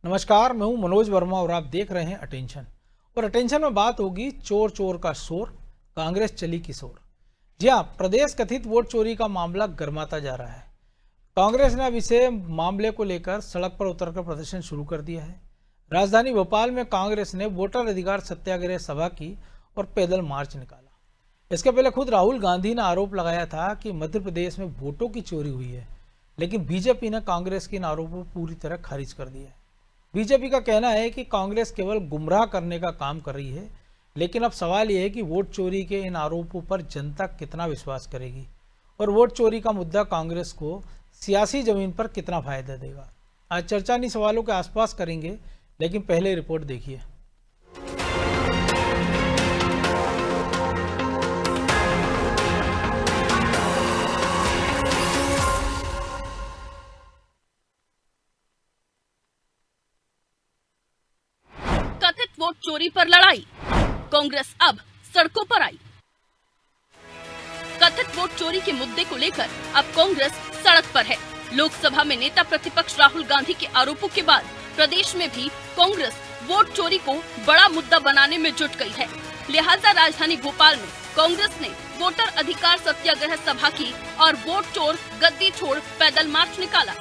नमस्कार, मैं हूं मनोज वर्मा और आप देख रहे हैं अटेंशन। और अटेंशन में बात होगी चोर चोर का शोर, कांग्रेस चली किशोर। जी हाँ, प्रदेश कथित वोट चोरी का मामला गर्माता जा रहा है। कांग्रेस ने अब इसे मामले को लेकर सड़क पर उतरकर प्रदर्शन शुरू कर दिया है। राजधानी भोपाल में कांग्रेस ने वोटर अधिकार सत्याग्रह सभा की और पैदल मार्च निकाला। इसके पहले खुद राहुल गांधी ने आरोप लगाया था कि मध्य प्रदेश में वोटों की चोरी हुई है, लेकिन बीजेपी ने कांग्रेस के इन आरोपों को पूरी तरह खारिज कर दिया है। बीजेपी का कहना है कि कांग्रेस केवल गुमराह करने का काम कर रही है, लेकिन अब सवाल यह है कि वोट चोरी के इन आरोपों पर जनता कितना विश्वास करेगी और वोट चोरी का मुद्दा कांग्रेस को सियासी जमीन पर कितना फायदा देगा। आज चर्चा इन्हीं सवालों के आसपास करेंगे, लेकिन पहले रिपोर्ट देखिए। कथित वोट चोरी पर लड़ाई, कांग्रेस अब सड़कों पर आई। कथित वोट चोरी के मुद्दे को लेकर अब कांग्रेस सड़क पर है। लोकसभा में नेता प्रतिपक्ष राहुल गांधी के आरोपों के बाद प्रदेश में भी कांग्रेस वोट चोरी को बड़ा मुद्दा बनाने में जुट गई है। लिहाजा राजधानी भोपाल में कांग्रेस ने वोटर अधिकार सत्याग्रह सभा की और वोट चोर गद्दी छोड़ पैदल मार्च निकाला।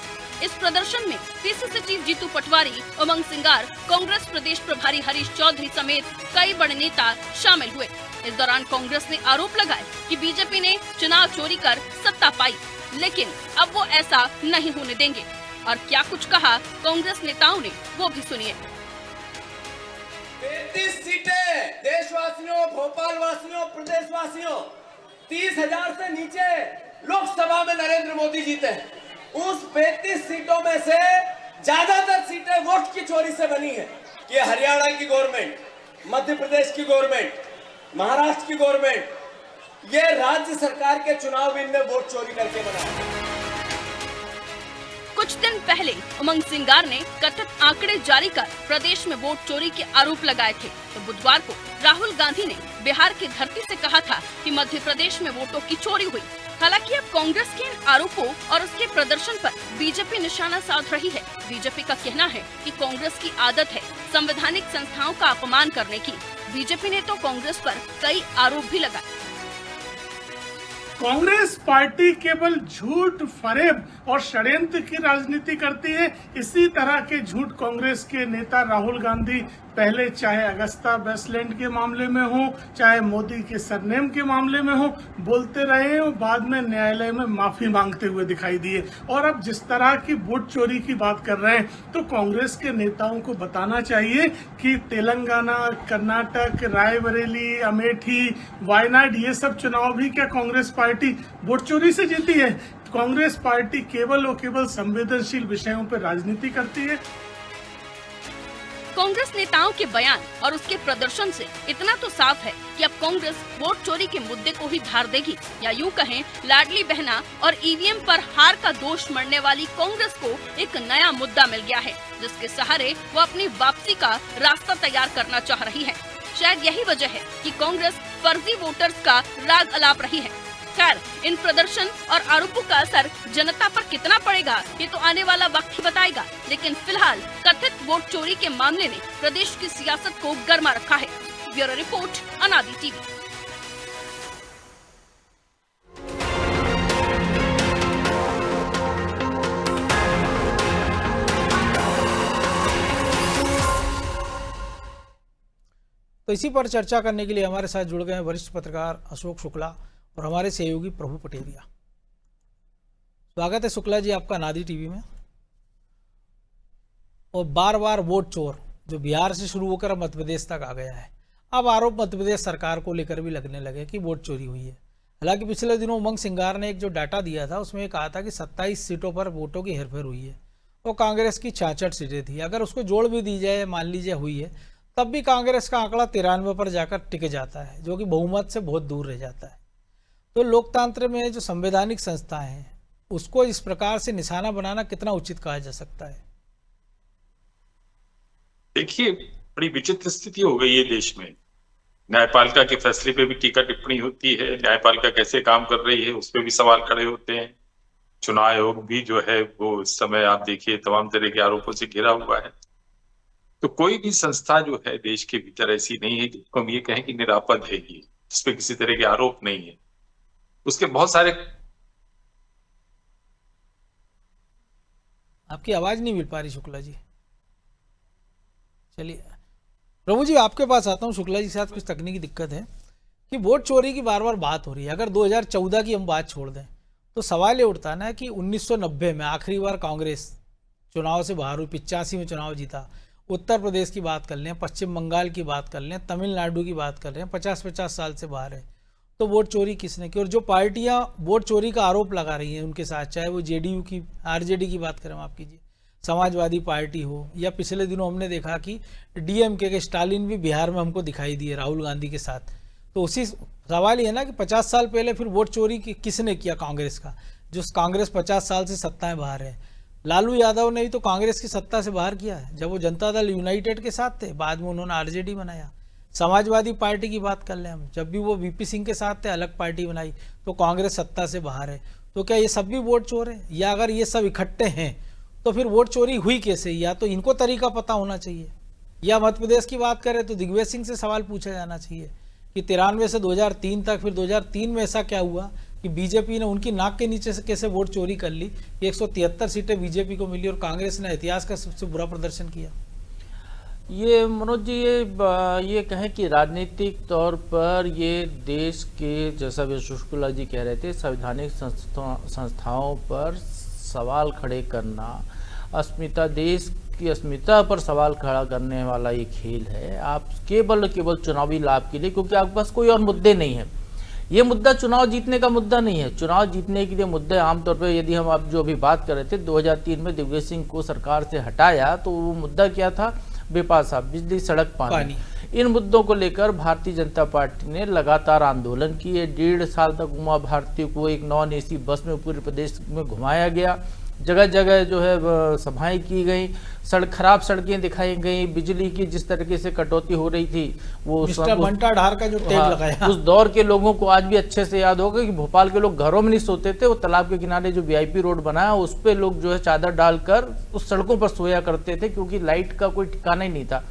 इस प्रदर्शन में पीसीसी चीफ जीतू पटवारी, उमंग सिंगार, कांग्रेस प्रदेश प्रभारी हरीश चौधरी समेत कई बड़े नेता शामिल हुए। इस दौरान कांग्रेस ने आरोप लगाए कि बीजेपी ने चुनाव चोरी कर सत्ता पाई, लेकिन अब वो ऐसा नहीं होने देंगे। और क्या कुछ कहा कांग्रेस नेताओं ने, वो भी सुनिए। 33 सीटें देशवासियों, भोपाल वासियों, प्रदेश वासियों, 30,000 से नीचे लोकसभा में नरेंद्र मोदी जीते हैं। उस 35 सीटों में से ज्यादातर सीटें वोट की चोरी से बनी है। कि हरियाणा की गवर्नमेंट, मध्य प्रदेश की गवर्नमेंट, महाराष्ट्र की गवर्नमेंट, ये राज्य सरकार के चुनाव बिल में वोट चोरी करके बनाया। कुछ दिन पहले उमंग सिंगार ने कथित आंकड़े जारी कर प्रदेश में वोट चोरी के आरोप लगाए थे, तो बुधवार को राहुल गांधी ने बिहार की धरती से कहा था कि मध्य प्रदेश में वोटों की चोरी हुई। हालांकि अब कांग्रेस के इन आरोपों और उसके प्रदर्शन पर बीजेपी निशाना साध रही है। बीजेपी का कहना है कि कांग्रेस की आदत है संवैधानिक संस्थाओं का अपमान करने की। बीजेपी ने तो कांग्रेस पर कई आरोप भी लगाए। कांग्रेस पार्टी केवल झूठ, फरेब और षड्यंत्र की राजनीति करती है। इसी तरह के झूठ कांग्रेस के नेता राहुल गांधी पहले चाहे अगस्ता वेस्टलैंड के मामले में हो, चाहे मोदी के सरनेम के मामले में हो, बोलते रहे और बाद में न्यायालय में माफी मांगते हुए दिखाई दिए। और अब जिस तरह की वोट चोरी की बात कर रहे हैं, तो कांग्रेस के नेताओं को बताना चाहिए कि तेलंगाना, कर्नाटक, रायबरेली, अमेठी, वायनाड, ये सब चुनाव भी क्या कांग्रेस पार्टी वोट चोरी से जीती है? कांग्रेस पार्टी केवल और केवल संवेदनशील विषयों पर राजनीति करती है। कांग्रेस नेताओं के बयान और उसके प्रदर्शन से इतना तो साफ है कि अब कांग्रेस वोट चोरी के मुद्दे को ही धार देगी, या यूं कहें लाडली बहना और ईवीएम पर हार का दोष मढ़ने वाली कांग्रेस को एक नया मुद्दा मिल गया है, जिसके सहारे वो अपनी वापसी का रास्ता तैयार करना चाह रही है। शायद यही वजह है कि कांग्रेस फर्जी वोटर्स का राग अलाप रही है। खैर, इन प्रदर्शन और आरोपों का असर जनता पर कितना पड़ेगा, ये तो आने वाला वक्त ही बताएगा। लेकिन फिलहाल कथित वोट चोरी के मामले ने प्रदेश की सियासत को गर्मा रखा है। ब्यूरो रिपोर्ट, अनादि टीवी। तो इसी पर चर्चा करने के लिए हमारे साथ जुड़ गए हैं वरिष्ठ पत्रकार अशोक शुक्ला और हमारे सहयोगी प्रभु पटेरिया। स्वागत है शुक्ला जी आपका नादी टीवी में। और बार बार वोट चोर जो बिहार से शुरू होकर अब मध्य प्रदेश तक आ गया है, अब आरोप मध्य प्रदेश सरकार को लेकर भी लगने लगे कि वोट चोरी हुई है। हालांकि पिछले दिनों उमंग सिंगार ने एक जो डाटा दिया था, उसमें कहा था कि 27 सीटों पर वोटों की हेरफेर हुई है। वो कांग्रेस की 66 सीटें थी। अगर उसको जोड़ भी दी जाए, मान लीजिए हुई है, तब भी कांग्रेस का आंकड़ा 93 पर जाकर टिक जाता है, जो कि बहुमत से बहुत दूर रह जाता है। तो लोकतंत्र में जो संवैधानिक संस्थाएं हैं, उसको इस प्रकार से निशाना बनाना कितना उचित कहा जा सकता है? देखिए, बड़ी विचित्र स्थिति हो गई है देश में। न्यायपालिका के फैसले पे भी टीका टिप्पणी होती है, न्यायपालिका कैसे काम कर रही है उस पर भी सवाल खड़े होते हैं। चुनाव आयोग भी जो है वो इस समय आप देखिए तमाम तरह के आरोपों से घिरा हुआ है। तो कोई भी संस्था जो है देश के भीतर ऐसी नहीं है कि हम ये कहें कि निरापद है, ये जिसपे किसी तरह के आरोप नहीं है। उसके बहुत सारे। आपकी आवाज नहीं मिल पा रही शुक्ला जी। चलिए प्रभु जी आपके पास आता हूँ। शुक्ला जी के साथ कुछ तकनीकी दिक्कत है कि वोट चोरी की बार बार बात हो रही है। अगर 2014 की हम बात छोड़ दें तो सवाल ये उठता है ना कि 1990 में आखिरी बार कांग्रेस चुनाव से बाहर हुई, 85 में चुनाव जीता। उत्तर प्रदेश की बात कर लें, पश्चिम बंगाल की बात कर लें, तमिलनाडु की बात कर लें, 50-50 साल से बाहर है। तो वोट चोरी किसने की? और जो पार्टियां वोट चोरी का आरोप लगा रही हैं उनके साथ, चाहे वो जेडीयू की, आरजेडी की बात करें, माफ कीजिए, समाजवादी पार्टी हो, या पिछले दिनों हमने देखा कि डीएमके के स्टालिन भी बिहार में हमको दिखाई दिए राहुल गांधी के साथ। तो उसी सवाल ये है ना कि 50 साल पहले फिर वोट चोरी किसने किया? कांग्रेस का, जो कांग्रेस 50 साल से सत्ता में बाहर है। लालू यादव ने भी तो कांग्रेस की सत्ता से बाहर किया है जब वो जनता दल यूनाइटेड के साथ थे, बाद में उन्होंने आरजेडी बनाया। समाजवादी पार्टी की बात कर लें हम, जब भी वो वीपी सिंह के साथ थे अलग पार्टी बनाई, तो कांग्रेस सत्ता से बाहर है। तो क्या ये सब भी वोट चोर है? या अगर ये सब इकट्ठे हैं तो फिर वोट चोरी हुई कैसे? या तो इनको तरीका पता होना चाहिए। या मध्य प्रदेश की बात करें तो दिग्विजय सिंह से सवाल पूछा जाना चाहिए कि 93 से 2003 तक, फिर 2003 में ऐसा क्या हुआ कि बीजेपी ने उनकी नाक के नीचे से कैसे वोट चोरी कर ली? 173 सीटें बीजेपी को मिली और कांग्रेस ने इतिहास का सबसे बुरा प्रदर्शन किया। ये मनोज जी, ये कहें कि राजनीतिक तौर पर ये देश के, जैसा भी शुक्ला जी कह रहे थे, संवैधानिक संस्थाओं पर सवाल खड़े करना, अस्मिता, देश की अस्मिता पर सवाल खड़ा करने वाला ये खेल है। आप केवल चुनावी लाभ के लिए, क्योंकि आपके पास कोई और मुद्दे नहीं है। ये मुद्दा चुनाव जीतने का मुद्दा नहीं है। चुनाव जीतने के लिए मुद्दे आमतौर पर, यदि हम आप जो अभी बात कर रहे थे, 2003 में दिग्विजय सिंह को सरकार से हटाया तो वो मुद्दा क्या था? बेपासा, बिजली, सड़क, पानी। इन मुद्दों को लेकर भारतीय जनता पार्टी ने लगातार आंदोलन किए। 1.5 साल तक उमा भारती को एक नॉन एसी बस में पूरे प्रदेश में घुमाया गया। जगह जगह जो है सभाएं की गई, खराब सड़कें दिखाई गई, बिजली की जिस तरीके से कटौती हो रही थी, वो मिस्टर मंटा ढार का जो टेप लगाया, उस दौर के लोगों को आज भी अच्छे से याद होगा कि भोपाल के लोग घरों में नहीं सोते थे। वो तालाब के किनारे जो वीआईपी रोड बनाया उस पे लोग जो है चादर डालकर उस सड़कों पर सोया करते थे, क्योंकि लाइट का कोई ठिकाना ही नहीं था।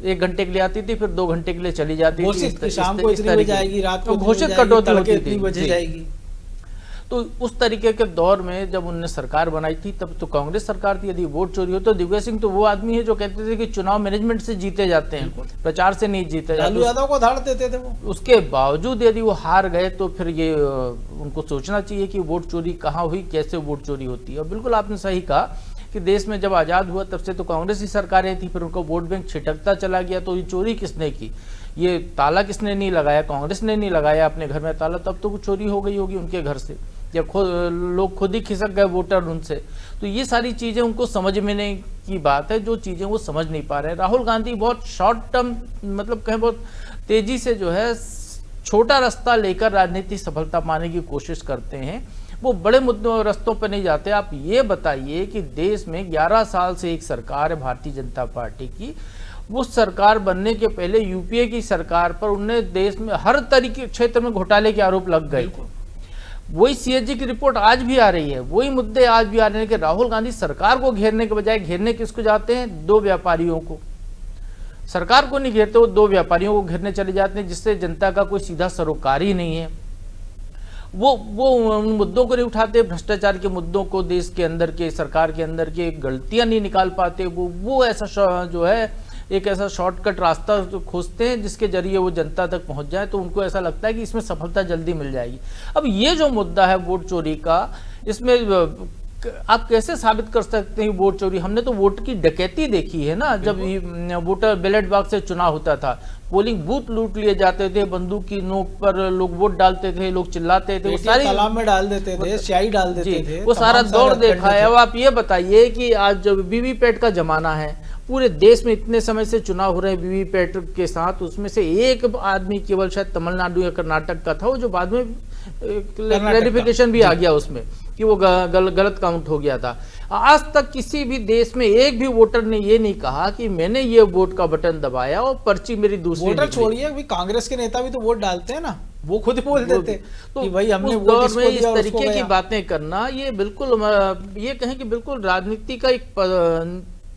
1 घंटे के लिए आती थी, फिर 2 घंटे के लिए चली जाती थी। शाम को इतनी बजे जाएगी, रात को घोषित कटौती होती थी, बजे जाएगी। तो उस तरीके के दौर में जब उन्होंने सरकार बनाई थी तब तो कांग्रेस सरकार थी। यदि वोट चोरी हो तो दिग्विजय सिंह तो वो आदमी है जो कहते थे कि चुनाव मैनेजमेंट से जीते जाते हैं, प्रचार से नहीं जीते जाते। लालू यादव को धाड़ देते थे वो। उसके बावजूद यदि वो हार गए तो फिर ये उनको सोचना चाहिए कि वोट चोरी कहाँ हुई, कैसे वोट चोरी होती है। और बिल्कुल आपने सही कहा कि देश में जब आज़ाद हुआ तब से तो कांग्रेस ही सरकारें थी, फिर उनको वोट बैंक छिटकता चला गया। तो ये चोरी किसने की? ये ताला किसने नहीं लगाया? कांग्रेस ने नहीं लगाया अपने घर में ताला, तब तो वो चोरी हो गई होगी उनके घर से, या लोग खुद ही खिसक गए वोटर उनसे। तो ये सारी चीज़ें उनको समझ में नहीं की बात है, जो चीज़ें वो समझ नहीं पा रहे हैं। राहुल गांधी बहुत शॉर्ट टर्म, मतलब कहें बहुत तेजी से जो है छोटा रास्ता लेकर राजनीतिक सफलता पाने की कोशिश करते हैं। वो बड़े मुद्दों रास्तों पर नहीं जाते। आप ये बताइए कि देश में 11 साल से एक सरकार है भारतीय जनता पार्टी की, वो सरकार बनने के पहले यूपीए की सरकार पर उन्हें देश में हर तरीके क्षेत्र में घोटाले के आरोप लग गए। वही सीएजी की रिपोर्ट आज भी आ रही है, वही मुद्दे आज भी आ रहे हैं कि राहुल गांधी सरकार को घेरने के बजाय घेरने किसको जाते हैं? 2 व्यापारियों को। सरकार को नहीं घेरते, वो 2 व्यापारियों को घेरने चले जाते हैं, जिससे जनता का कोई सीधा सरोकार ही नहीं है। वो उन मुद्दों को नहीं उठाते, भ्रष्टाचार के मुद्दों को, देश के अंदर के, सरकार के अंदर के गलतियां नहीं निकाल पाते। वो ऐसा जो है एक ऐसा शॉर्टकट रास्ता खोजते हैं जिसके जरिए वो जनता तक पहुंच जाए, तो उनको ऐसा लगता है कि इसमें सफलता जल्दी मिल जाएगी। अब ये जो मुद्दा है वोट चोरी का, इसमें आप कैसे साबित कर सकते हैं वोट चोरी? हमने तो वोट की डकैती देखी है ना, जब वोटर बैलेट बॉक्स से चुनाव होता था, पोलिंग बूथ लूट लिए जाते थे, बंदूक की नोक पर लोग वोट डालते थे, लोग चिल्लाते थे, वो सारी तालाब में डाल देते थे, स्याही डाल देते थे, वो सारा दौर देखा है। अब आप ये बताइए कि आज जब वीवीपैट का जमाना है, पूरे देश में इतने समय से चुनाव हो रहे हैं वीवीपैट के साथ, उसमें से एक आदमी केवल शायद तमिलनाडु या कर्नाटक का था, वो जो बाद में क्लैरिफिकेशन भी आ गया उसमें कि वो गलत काउंट हो गया था। आज तक किसी भी देश में एक भी वोटर ने ये नहीं कहा कि मैंने ये वोट का बटन दबाया और पर्ची मेरी दूसरी। वोटर छोड़िए, कांग्रेस के नेता भी तो वोट डालते हैं ना, वो खुद बोल देते तो कि भाई हमने वोट इसको दिया, इस तरीके की बातें करना, ये बिल्कुल ये कहें कि बिल्कुल राजनीति का एक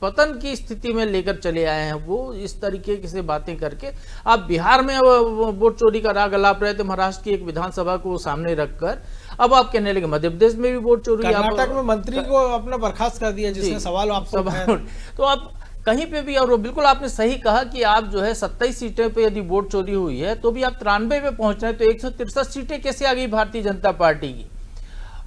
पतन की स्थिति में लेकर चले आए हैं वो, इस तरीके से बातें करके। आप बिहार में वोट चोरी का राग अलाप रहे थे, महाराष्ट्र की एक विधानसभा को सामने रखकर, अब आप कहने लगे मध्य प्रदेश में भी वोट चोरी। कर्नाटक में मंत्री को अपना बर्खास्त कर दिया जिसने सवाल आपसे तो आप कहीं पे भी, और बिल्कुल आपने सही कहा कि आप जो है 27 सीटें पे यदि वोट चोरी हुई है तो भी आप 93 पे पहुंच रहे हैं, तो 163 सीटें कैसे आ गई भारतीय जनता पार्टी की?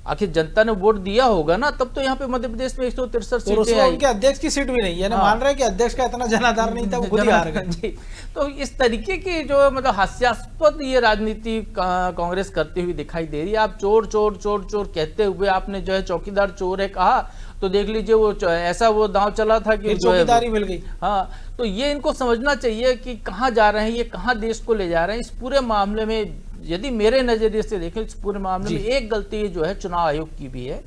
आखिर जनता ने वोट दिया होगा ना, तब तो यहाँ पे मध्य प्रदेश में 163 सीटें आई। उनके अध्यक्ष की सीट भी नहीं है ना, मान रहे हैं कि अध्यक्ष का इतना जनाधार नहीं था, वो खुद ही हार गए जी। तो इस तरीके की जो मतलब हास्यास्पद ये राजनीति कांग्रेस करती हुई दिखाई दे रही है। आप चोर चोर चोर चोर कहते हुए आपने जो है चौकीदार चोर है कहा, तो देख लीजिए वो ऐसा वो दांव चला था कि चौकीदारी मिल गई। हाँ, तो ये इनको समझना चाहिए कि कहाँ जा रहे हैं, ये कहाँ देश को ले जा रहे हैं। इस पूरे मामले में यदि मेरे नजरिए से देखें, इस पूरे मामले में एक गलती जो है चुनाव आयोग की भी है।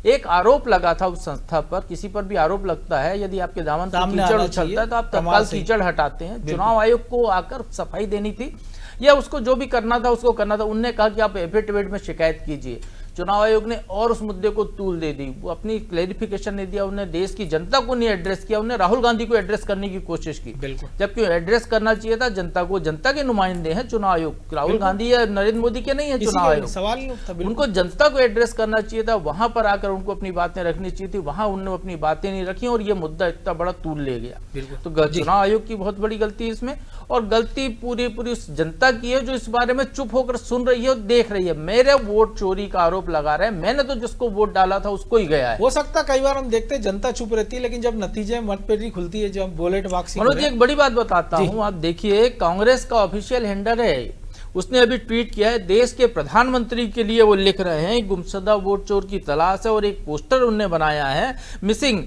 एक आरोप लगा था उस संस्था पर, किसी पर भी आरोप लगता है, यदि आपके दामन से कीचड़ उछलता है तो आप तत्काल कीचड़ हटाते हैं। चुनाव आयोग को आकर सफाई देनी थी, या उसको जो भी करना था उसको करना था। उनने कहा कि आप एफिडेविट में शिकायत कीजिए, चुनाव आयोग ने और उस मुद्दे को तूल दे दी, वो अपनी क्लैरिफिकेशन नहीं दिया, उन्हें देश की जनता को नहीं एड्रेस किया, उन्हें राहुल गांधी को एड्रेस करने की कोशिश की, जबकि एड्रेस करना चाहिए था जनता को। जनता के नुमाइंदे हैं चुनाव आयोग, राहुल गांधी या नरेंद्र मोदी के नहीं है चुनाव आयोग, सवाल उनको जनता को एड्रेस करना चाहिए था, वहां पर आकर उनको अपनी बातें रखनी चाहिए थी, वहां उन्होंने अपनी बातें नहीं रखी और ये मुद्दा इतना बड़ा तूल ले गया। तो चुनाव आयोग की बहुत बड़ी गलती है इसमें, और गलती पूरी उस जनता की है जो इस बारे में चुप होकर सुन रही है और देख रही है। मेरे वोट चोरी का आरोप लगा रहे हैं, मैंने तो जिसको वोट डाला था उसको ही गया है। हो सकता है कई बार हम देखते हैं जनता चुप रहती है, लेकिन जब नतीजे मतपेटी खुलती है, जब बैलेट बॉक्स। मनोज जी, एक बड़ी बात बताता हूं, आप देखिए कांग्रेस का ऑफिशियल हैंडल है, उसने अभी ट्वीट किया है, देश के प्रधानमंत्री के लिए वो लिख रहे हैं गुमशुदा वोट चोर की तलाश है, और एक पोस्टर उन्होंने बनाया है, मिसिंग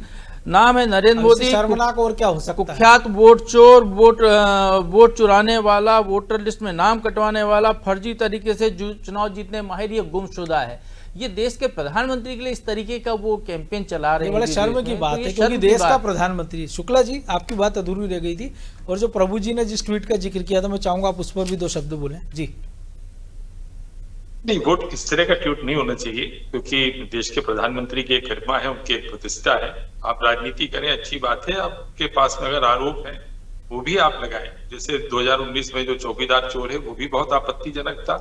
नाम है नरेंद्र मोदी, शर्मनाक और क्या हो सकता है, कुख्यात वोट चोर, वोट चुराने वाला, वोटर लिस्ट में नाम कटवाने वाला, फर्जी तरीके से चुनाव जीतने माहिर, ये गुमशुदा है। ये देश के प्रधानमंत्री के लिए इस तरीके का वो कैंपेन चला रहे हैं। बड़ा शर्म की बात है, क्योंकि देश का प्रधानमंत्री। शुक्ला जी, आपकी बात अधूरी रह गई थी, और जो प्रभु जी ने जिस ट्वीट का जिक्र किया था, मैं चाहूंगा आप उस पर भी दो शब्द बोलें जी। नहीं, वोट इस तरह का ट्वीट नहीं होना चाहिए, क्योंकि देश के प्रधानमंत्री की एक गरिमा है, उनकी एक प्रतिष्ठा है। आप राजनीति करें, अच्छी बात है, आपके पास में अगर आरोप है वो भी आप लगाएं। जैसे 2019 में जो चौकीदार चोर है वो भी बहुत आपत्तिजनक था,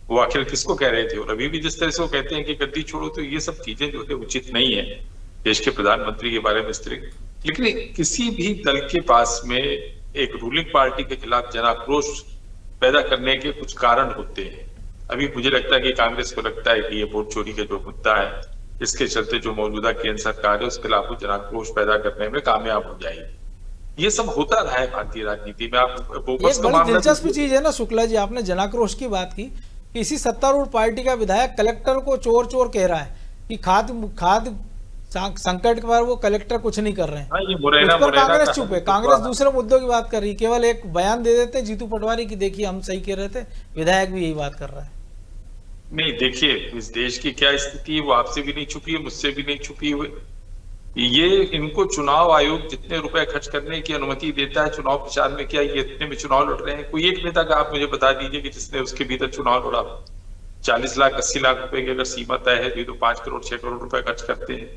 वो आखिर किसको कह रहे थे, और अभी भी जिस तरह से वो कहते हैं कि गद्दी छोड़ो, तो ये सब चीजें जो है उचित नहीं है देश के प्रधानमंत्री के बारे में इस तरह। लेकिन किसी भी दल के पास में एक रूलिंग पार्टी के खिलाफ जनाक्रोश पैदा करने के कुछ कारण होते हैं। अभी मुझे लगता है कि कांग्रेस को लगता है कि ये वोट चोरी का जो मुद्दा है, इसके चलते जो मौजूदा केंद्र सरकार है उसके खिलाफ जनाक्रोश पैदा करने में कामयाब हो जाएगी। ये सब होता रहा है भारतीय राजनीति में। आप बोफोर्स का मामला, दिलचस्प चीज है ना शुक्ला जी, आपने जनाक्रोश की बात की, किसी सत्तारूढ़ पार्टी का विधायक कलेक्टर को चोर चोर कह रहा है कि खाद संकट के बाद वो कलेक्टर कुछ नहीं कर रहे हैं। उस पर कांग्रेस चुप है, कांग्रेस दूसरे मुद्दों की बात कर रही है, केवल एक बयान दे देते जीतू पटवारी की, देखिए हम सही कह रहे थे, विधायक भी यही बात कर रहा है। नहीं, देखिए इस देश की क्या स्थिति है वो आपसे भी नहीं छुपी है, मुझसे भी नहीं छुपी हुई। ये इनको चुनाव आयोग जितने रुपए खर्च करने की अनुमति देता है चुनाव प्रचार में, क्या ये इतने में चुनाव लड़ रहे हैं? कोई एक नेता का आप मुझे बता दीजिए कि जिसने उसके भीतर चुनाव लड़ा। 40 लाख 80 लाख रुपए की अगर सीमा तय है तो 5 करोड़ 6 करोड़ रुपए खर्च करते हैं।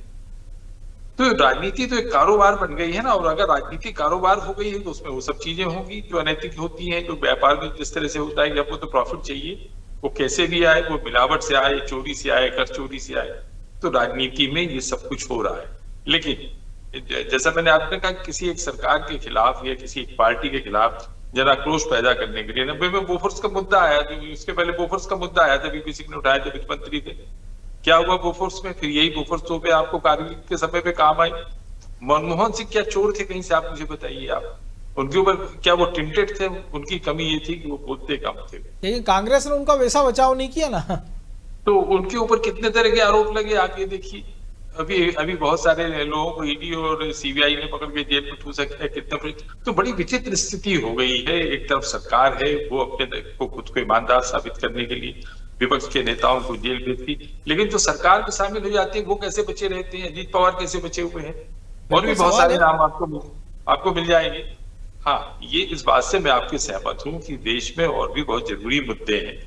तो राजनीति तो एक कारोबार बन गई है ना, और अगर राजनीति कारोबार हो गई है तो उसमें वो सब चीजें होंगी जो अनैतिक होती हैं, जो व्यापार में जिस तरह से होता है कि आपको तो प्रॉफिट चाहिए, वो कैसे भी आए, वो मिलावट से आए, चोरी से आए, कर चोरी से आए। तो राजनीति में ये सब कुछ हो रहा है। लेकिन जैसा मैंने आपने कहा, किसी एक सरकार के खिलाफ या किसी एक पार्टी के खिलाफ जनाक्रोश पैदा करने के लिए 90 में बोफोर्स का मुद्दा आया, उसके पहले बोफोर्स का मुद्दा आया था, किसी ने उठाया थे, वित्त मंत्री थे। क्या हुआ बोफोर्स में? फिर यही बोफोर्स तो पे आपको कारगिल के समय पे काम आई। मनमोहन सिंह क्या चोर थे कहीं से? आप मुझे बताइए। आप उनके ऊपर क्या वो टिंटेड थे? उनकी कमी ये थी कि वो बोलते कम थे। लेकिन कांग्रेस ने उनका वैसा बचाव नहीं किया ना, तो उनके ऊपर कितने तरह के आरोप लगे आप ये देखिए। अभी बहुत सारे लोगों को ईडी और सीबीआई ने पकड़ के जेल में ठूसा है, कितना। तो बड़ी विचित्र स्थिति हो गई है। एक तरफ सरकार है, वो अपने को खुद को ईमानदार साबित करने के लिए विपक्ष के नेताओं को जेल भेजती, लेकिन जो सरकार में शामिल हो जाते हैं वो कैसे बचे रहते हैं? अजीत पवार कैसे बचे हुए हैं? और भी बहुत सारे नाम आपको मिल जाएंगे। हाँ, ये इस बात से मैं आपके सहमत हूँ कि देश में और भी बहुत जरूरी मुद्दे हैं,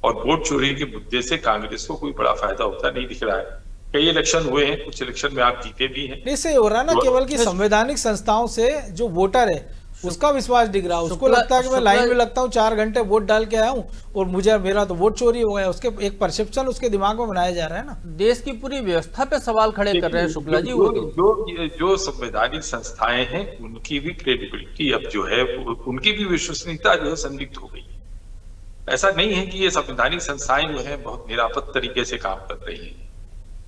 और वोट चोरी के मुद्दे से कांग्रेस को कोई बड़ा फायदा होता नहीं दिख रहा है। कई इलेक्शन हुए हैं, कुछ इलेक्शन में आप जीते भी हैं। इससे हो रहा है ना केवल कि संवैधानिक संस्थाओं से जो वोटर है उसका विश्वास डिग रहा है। उसको लगता है कि मैं लाइन में लगता हूँ, 4 घंटे वोट डाल के आया हूँ और मुझे मेरा तो वोट चोरी हो गया, उसके एक परसेप्शन उसके दिमाग में बनाया जा रहा है ना। देश की पूरी व्यवस्था पे सवाल खड़े कर रहे हैं शुक्ला जी। वो जो संवैधानिक संस्थाएं हैं उनकी भी क्रेडिबिलिटी अब जो है उनकी भी विश्वसनीयता जो है संदिग्ध हो गई है। ऐसा नहीं है कि ये संवैधानिक संस्थाएं जो है बहुत निरापद तरीके से काम कर रही हैं।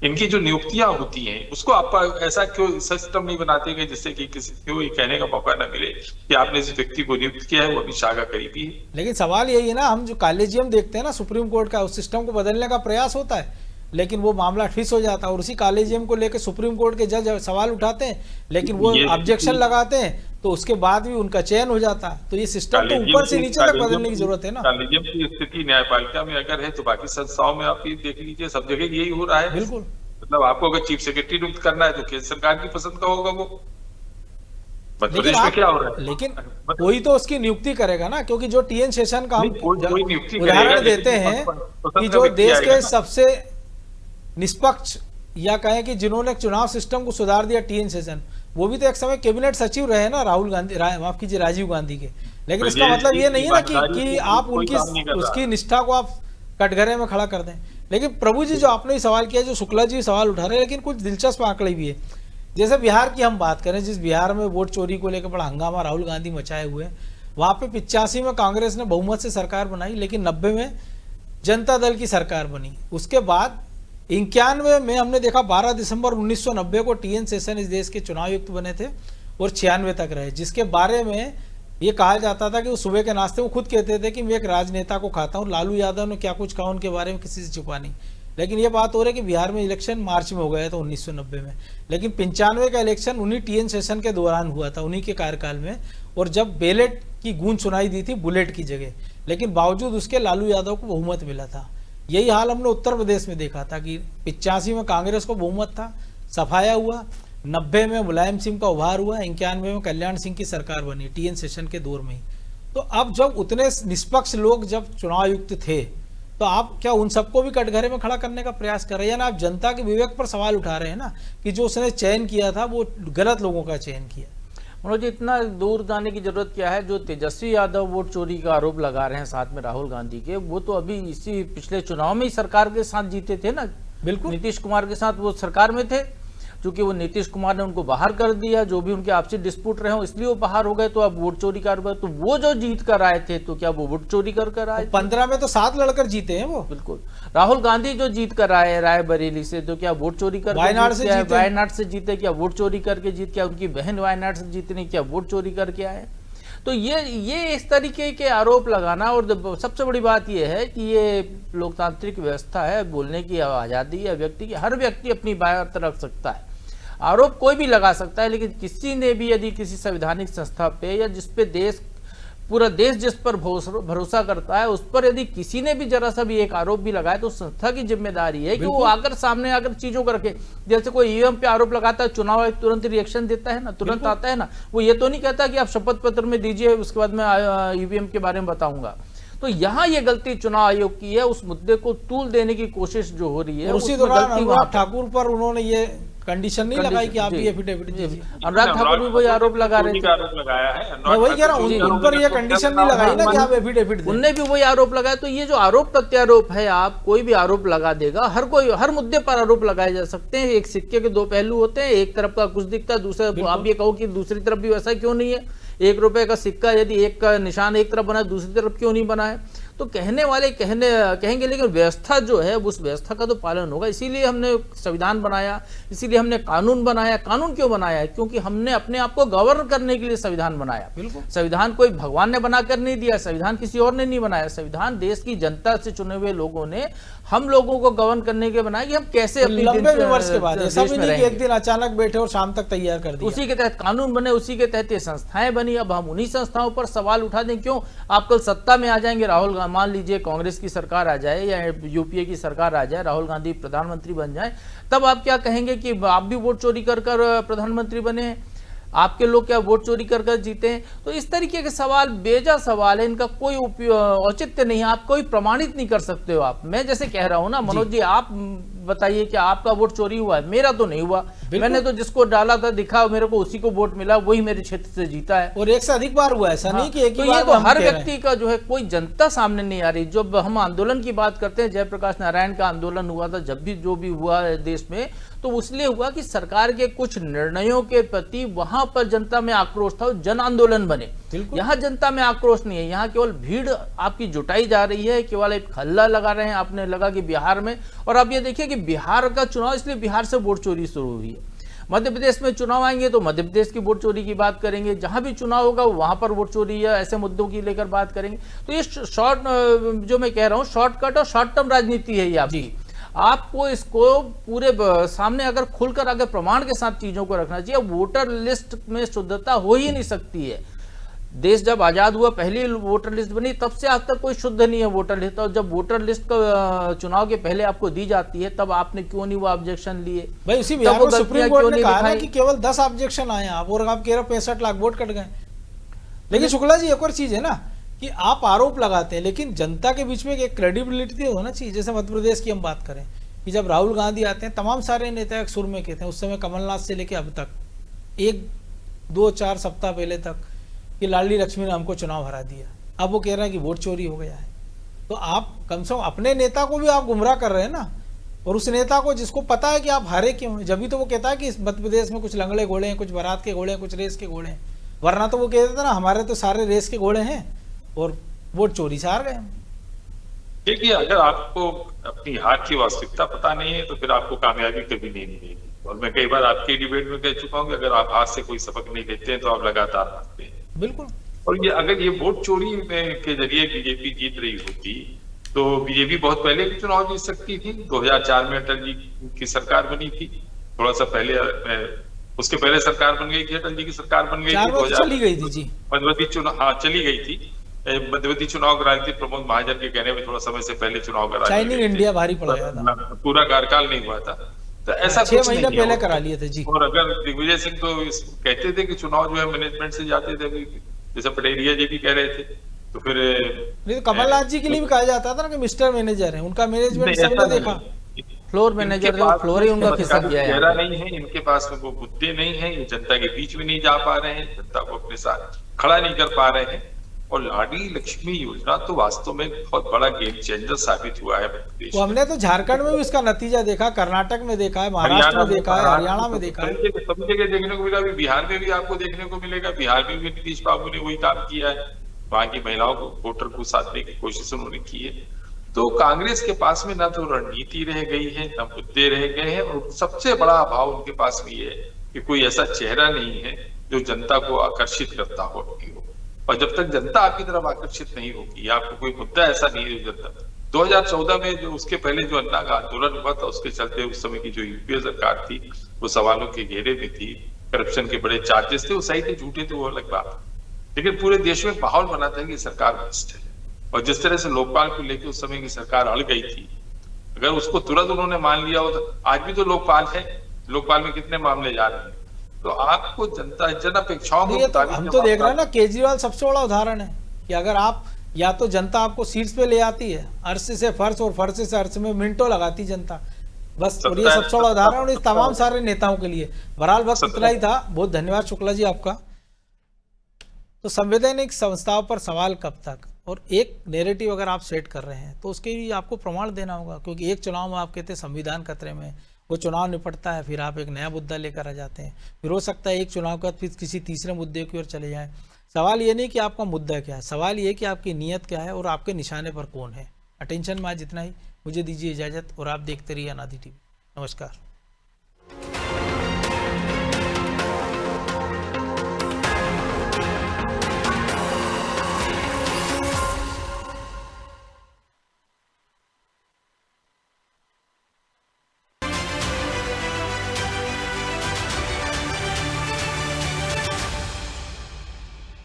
इनकी जो नियुक्तियां होती हैं उसको आप ऐसा क्यों सिस्टम नहीं बनाते गए जिससे कि किसी को ये कहने का मौका न मिले कि आपने जिस व्यक्ति को नियुक्त किया है वो अमित शाह का करीबी है। लेकिन सवाल यही है ना, हम जो कॉलेजियम देखते हैं ना सुप्रीम कोर्ट का, उस सिस्टम को बदलने का प्रयास होता है लेकिन वो मामला फिक्स हो जाता है और उसी कॉलेजियम को लेकर सुप्रीम कोर्ट के जज सवाल उठाते हैं लेकिन वो ऑब्जेक्शन लगाते हैं तो उसके बाद भी उनका चयन हो जाता है। तो ये सिस्टम तो ऊपर से नीचे तक बदलने की जरूरत है ना। कॉलेजियम की स्थिति न्यायपालिका में अगर है तो बाकी संस्थाओं में आप ये देख लीजिए, सब जगह यही हो रहा है। बिल्कुल, मतलब आपको अगर चीफ सेक्रेटरी नियुक्त करना है तो केंद्र सरकार की पसंद का होगा वो। मध्य प्रदेश में क्या हो रहा है? लेकिन कोई तो उसकी नियुक्ति करेगा ना, क्योंकि जो टीएन शेषन का हम उदाहरण देते हैं कि जो देश के सबसे निष्पक्ष या कहें कि जिन्होंने चुनाव सिस्टम को सुधार दिया, टीएन शेषन, वो भी तो एक समय कैबिनेट सचिव रहे ना राहुल गांधी, माफ कीजिए राजीव गांधी के। लेकिन इसका मतलब ये नहीं है ना कि आप उनकी उसकी निष्ठा को आप कटघरे में खड़ा कर दें। लेकिन प्रभु जी जो आपने सवाल किया, जो शुक्ला जी सवाल उठा रहे हैं, लेकिन कुछ दिलचस्प आंकड़े भी है। जैसे बिहार की हम बात करें, जिस बिहार में वोट चोरी को लेकर बड़ा हंगामा राहुल गांधी मचाए हुए, वहां पे 85 में कांग्रेस ने बहुमत से सरकार बनाई लेकिन 90 में जनता दल की सरकार बनी। उसके बाद 91 में हमने देखा 12 दिसंबर 1990 को टीएन शेषन इस देश के चुनाव आयुक्त बने थे और 96 तक रहे, जिसके बारे में ये कहा जाता था कि वो सुबह के नाश्ते में खुद कहते थे कि मैं एक राजनेता को खाता हूँ। लालू यादव ने क्या कुछ कहा उनके बारे में किसी से छुपा नहीं। लेकिन ये बात हो रही है कि बिहार में इलेक्शन मार्च में हो गया था 1990 में, लेकिन 95 का इलेक्शन उन्हीं टीएन शेषन के दौरान हुआ था, उन्हीं के कार्यकाल में, और जब बैलेट की गूंज सुनाई दी थी बुलेट की जगह, लेकिन बावजूद उसके लालू यादव को बहुमत मिला था। यही हाल हमने उत्तर प्रदेश में देखा था कि 85 में कांग्रेस को बहुमत था, सफाया हुआ, 90 में मुलायम सिंह का उभार हुआ, 91 में कल्याण सिंह की सरकार बनी टीएन शेषन के दौर में ही। तो अब जब उतने निष्पक्ष लोग जब चुनाव आयुक्त थे तो आप क्या उन सबको भी कटघरे में खड़ा करने का प्रयास कर रहे हैं ना? आप जनता के विवेक पर सवाल उठा रहे हैं ना कि जो उसने चयन किया था वो गलत लोगों का चयन किया। मनोज, इतना दूर जाने की जरूरत क्या है? जो तेजस्वी यादव वोट चोरी का आरोप लगा रहे हैं साथ में राहुल गांधी के, वो तो अभी इसी पिछले चुनाव में ही सरकार के साथ जीते थे ना। बिल्कुल, नीतीश कुमार के साथ वो सरकार में थे, क्योंकि वो नीतीश कुमार ने उनको बाहर कर दिया, जो भी उनके आपसी डिस्प्यूट रहे हो इसलिए वो बाहर हो गए। तो अब वोट चोरी का आरोप, तो वो जो जीत कर आए थे तो क्या वो वोट चोरी कर आए? 15 में तो 7 लड़कर जीते हैं वो। बिल्कुल। राहुल गांधी जो जीत कर आए रायबरेली से, तो क्या वोट चोरी कर वायनाड से जीते? क्या वोट चोरी करके जीत? क्या उनकी बहन वायनाड से जीतने क्या वोट चोरी करके आए? तो ये इस तरीके के आरोप लगाना, और सबसे बड़ी बात यह है कि ये लोकतांत्रिक व्यवस्था है, बोलने की आजादी है व्यक्ति की, हर व्यक्ति अपनी बात रख सकता है, आरोप कोई भी लगा सकता है। लेकिन किसी ने भी यदि किसी संवैधानिक संस्था पे या जिस पे पूरा देश जिस पर भरोसा करता है उस पर यदि किसी ने भी जरा सा भी एक आरोप भी लगाया तो संस्था की जिम्मेदारी है कि वो आकर सामने आकर चीजों को रखे। जैसे कोई ईवीएम पे आरोप लगाता है, चुनाव आयोग तुरंत रिएक्शन देता है ना, तुरंत आता है ना। वो ये तो नहीं कहता कि आप शपथ पत्र में दीजिए उसके बाद मैं ईवीएम के बारे में बताऊंगा। तो यहाँ ये गलती चुनाव आयोग की है, उस मुद्दे को तूल देने की कोशिश जो हो रही है। उसी दौरान अनुराग ठाकुर पर उन्होंने ये कंडीशन नहीं लगाई कि आप भी एफिडेविट दीजिए। अनुराग ठाकुर भी वही आरोप लगा रहे थे, आरोप लगाया है। मैं वही कह रहा हूँ, उन पर ये कंडीशन नहीं लगाई ना कि आप एफिडेविट दें। उनने भी वही आरोप लगाया। तो ये जो आरोप प्रत्यारोप है, आप कोई भी आरोप लगा देगा, हर मुद्दे पर आरोप लगाए जा सकते हैं। एक सिक्के के दो पहलू होते हैं, एक तरफ का कुछ दिखता है, दूसरा आप ये कहो कि दूसरी तरफ भी वैसा क्यों नहीं है? 1 रुपए का सिक्का यदि एक का निशान एक तरफ बना है, दूसरी तरफ क्यों नहीं बना है? तो कहने वाले कहेंगे, लेकिन व्यवस्था जो है उस व्यवस्था का तो पालन होगा। इसीलिए हमने संविधान बनाया, इसीलिए हमने कानून बनाया। कानून क्यों बनाया है? क्योंकि हमने अपने आप को गवर्न करने के लिए संविधान बनाया। संविधान कोई भगवान ने बनाकर नहीं दिया, संविधान किसी और ने नहीं बनाया। संविधान देश की जनता से चुने हुए लोगों ने हम लोगों को गवर्न करने के बनाया कि हम कैसे अपनी लंबे विमर्श के बाद, ऐसा भी नहीं कि एक दिन अचानक बैठे और शाम तक तैयार कर दिया। उसी के तहत कानून बने, उसी के तहत ये संस्थाएं बनी। अब हम उन्हीं संस्थाओं पर सवाल उठा दें। क्यों? आप कल सत्ता में आ जाएंगे, राहुल, मान लीजिए कांग्रेस की सरकार आ जाए या यूपीए की सरकार आ जाए, राहुल गांधी प्रधानमंत्री बन जाए, तब आप क्या कहेंगे कि आप भी वोट चोरी कर प्रधानमंत्री बने, आपके लोग क्या वोट चोरी कर जीते हैं? तो इस तरीके के सवाल बेजा सवाल है, इनका कोई औचित्य नहीं है, आप कोई प्रमाणित नहीं कर सकते हो। आप, मैं जैसे कह रहा हूं ना मनोज जी, आप बताइए कि आपका वोट चोरी हुआ है? मेरा तो नहीं हुआ, मैंने तो जिसको डाला था दिखा, मेरे को उसी को वोट मिला, वही मेरे क्षेत्र से जीता है। और एक से अधिक बार हुआ, ऐसा नहीं कि एक ही तो बार ये तो हम हर कह रहे हैं। व्यक्ति का जो है, कोई जनता सामने नहीं आ रही। जब हम आंदोलन की बात करते हैं, जयप्रकाश नारायण का आंदोलन हुआ था, जब भी जो भी हुआ है देश में, तो उसलिए हुआ कि सरकार के कुछ निर्णयों के प्रति वहां पर जनता में आक्रोश था, जन आंदोलन बने। यहाँ जनता में आक्रोश नहीं है, यहाँ केवल भीड़ आपकी जुटाई जा रही है, केवल एक हल्ला लगा रहे हैं। आपने लगा कि बिहार में, और आप ये देखिए कि बिहार का चुनाव, इसलिए बिहार से वोट चोरी शुरू हुई है। मध्य प्रदेश में चुनाव आएंगे तो मध्य प्रदेश की वोट चोरी की बात करेंगे, जहां भी चुनाव होगा वहां पर वोट चोरी है, ऐसे मुद्दों की लेकर बात करेंगे। तो ये शॉर्ट, जो मैं कह रहा हूँ, शॉर्टकट और शॉर्ट टर्म राजनीति है ये आपकी। आपको इसको पूरे सामने अगर खुलकर अगर प्रमाण के साथ चीजों को रखना चाहिए। वोटर लिस्ट में शुद्धता हो ही नहीं सकती है। देश जब आजाद हुआ, पहली वोटर लिस्ट बनी, तब से आज तक कोई शुद्ध नहीं है वोटर लिस्ट। और जब वोटर लिस्ट का चुनाव के पहले आपको दी जाती है, तब आपने क्यों नहीं वो ऑब्जेक्शन लिए? भाई उसी बिहार में सुप्रीम कोर्ट ने कहा ना कि केवल 10 ऑब्जेक्शन आए आप, और आप कह रहे 65 लाख वोट कट गए। लेकिन शुक्ला जी, एक और चीज है ना कि आप आरोप लगाते हैं, लेकिन जनता के बीच में एक क्रेडिबिलिटी होना चाहिए। जैसे मध्य प्रदेश की हम बात करें कि जब राहुल गांधी आते हैं, तमाम सारे नेता एक सुर में कहते हैं, उस समय कमलनाथ से लेकर अब तक, 1-2-4 सप्ताह पहले तक, कि लाडली लक्ष्मी ने हमको चुनाव हरा दिया। अब वो कह रहे हैं कि वोट चोरी हो गया है। तो आप कम से कम अपने नेता को भी आप गुमराह कर रहे हैं ना, और उस नेता को जिसको पता है कि आप हारे क्यों हैं। जब भी तो वो कहता है कि इस मध्य प्रदेश में कुछ लंगड़े घोड़े हैं, कुछ बारात के घोड़े हैं, कुछ रेस के घोड़े हैं, वरना तो वो कहते थे ना हमारे तो सारे रेस के घोड़े हैं और वोट चोरी से हार गए। देखिए, अगर आपको अपनी हार की वास्तविकता पता नहीं है तो फिर आपको कामयाबी कभी नहीं मिलेगी। और मैं कई बार आपके डिबेट में कह चुका हूँ कि अगर आप हार से कोई सबक नहीं लेते हैं तो आप लगातार हारते हैं। बिल्कुल। और ये अगर ये वोट चोरी के जरिए बीजेपी जीत रही होती तो बीजेपी बहुत पहले भी चुनाव जीत सकती थी। 2004 में अटल जी की सरकार बनी थी, थोड़ा सा पहले, उसके पहले सरकार बन गई थी, अटल जी की सरकार बन गई थी, चली गई थी जी मध्यवर्ती चुनाव, हाँ चली गई थी, मध्यवर्ती चुनाव करा थी। प्रमोद महाजन के कहने में थोड़ा समय से पहले चुनाव करा, शाइनिंग इंडिया भारी पड़ गया था, पूरा कार्यकाल नहीं हुआ था, तो ऐसा 6 महीने पहले करा लिए थे जी। और अगर दिग्विजय सिंह तो कहते थे कि चुनाव जो है मैनेजमेंट से जाते थे, जैसे पटेलिया जी भी कह रहे थे, तो फिर नहीं तो कमलनाथ जी के लिए भी कहा जाता था ना कि मिस्टर मैनेजर है, उनका मैनेजमेंट सबने देखा। फ्लोर मैनेजर, फ्लोर ही उनका खिसक गया है। चेहरा नहीं है इनके पास में, वो मुद्दे नहीं है, ये जनता के बीच में नहीं जा पा रहे हैं, जनता को अपने साथ खड़ा नहीं कर पा रहे हैं। और लाडली लक्ष्मी योजना तो वास्तव में बहुत बड़ा गेम चेंजर साबित हुआ है देश में। हमने तो झारखंड में भी इसका नतीजा देखा, कर्नाटक में देखा है, महाराष्ट्र में देखा है, हरियाणा में देखा है, सभी जगह देखने को मिला। बिहार में भी आपको देखने को मिलेगा, बिहार में भी नीतीश बाबू ने वही काम किया है, वहां की महिलाओं को वोटर को साधने की कोशिश उन्होंने की है। तो कांग्रेस के पास में ना तो रणनीति रह गई है, ना मुद्दे रह गए हैं, और सबसे बड़ा अभाव उनके पास में ये है कि कोई ऐसा चेहरा नहीं है जो जनता को आकर्षित करता हो। और जब तक जनता आपकी तरफ आकर्षित नहीं होगी, आपको कोई मुद्दा ऐसा नहीं है जो जनता। 2014 में जो उसके पहले जो अन्ना का आंदोलन हुआ था, उसके चलते उस समय की जो यूपीए सरकार थी वो सवालों के घेरे में थी, करप्शन के बड़े चार्जेस थे, वो सही थे झूठे थे वो अलग बात, लेकिन पूरे देश में माहौल बना था कि सरकार भ्रष्ट है। और जिस तरह से लोकपाल को लेकर उस समय की सरकार अड़ गई थी, अगर उसको तुरंत उन्होंने मान लिया हो तो आज भी तो लोकपाल है, लोकपाल में कितने मामले जा रहे हैं। तो आपको जनता जन अपेक्षाओं के मुताबिक हम तो देख रहे हैं ना, केजरीवाल सबसे बड़ा उदाहरण है कि अगर आप या तो जनता आपको सीट्स पे ले आती है, अर्श से फर्श और फर्श से अर्श में मिनटों लगाती जनता, बस। और ये सबसे बड़ा उदाहरण और इस तमाम सारे नेताओं के लिए। बहरहाल वक्त इतना ही था, बहुत धन्यवाद शुक्ला जी आपका। तो संवैधानिक संस्थाओं पर सवाल कब तक, और एक नैरेटिव अगर आप सेट कर रहे हैं तो उसके लिए आपको प्रमाण देना होगा, क्योंकि एक चुनाव में आप कहते हैं संविधान खतरे में, वो चुनाव निपटता है, फिर आप एक नया मुद्दा लेकर आ जाते हैं, फिर हो सकता है एक चुनाव का फिर किसी तीसरे मुद्दे की ओर चले जाएं। सवाल ये नहीं कि आपका मुद्दा क्या है, सवाल ये कि आपकी नीयत क्या है और आपके निशाने पर कौन है। अटेंशन में आज इतना ही, मुझे दीजिए इजाज़त और आप देखते रहिए अनादि टीवी। नमस्कार।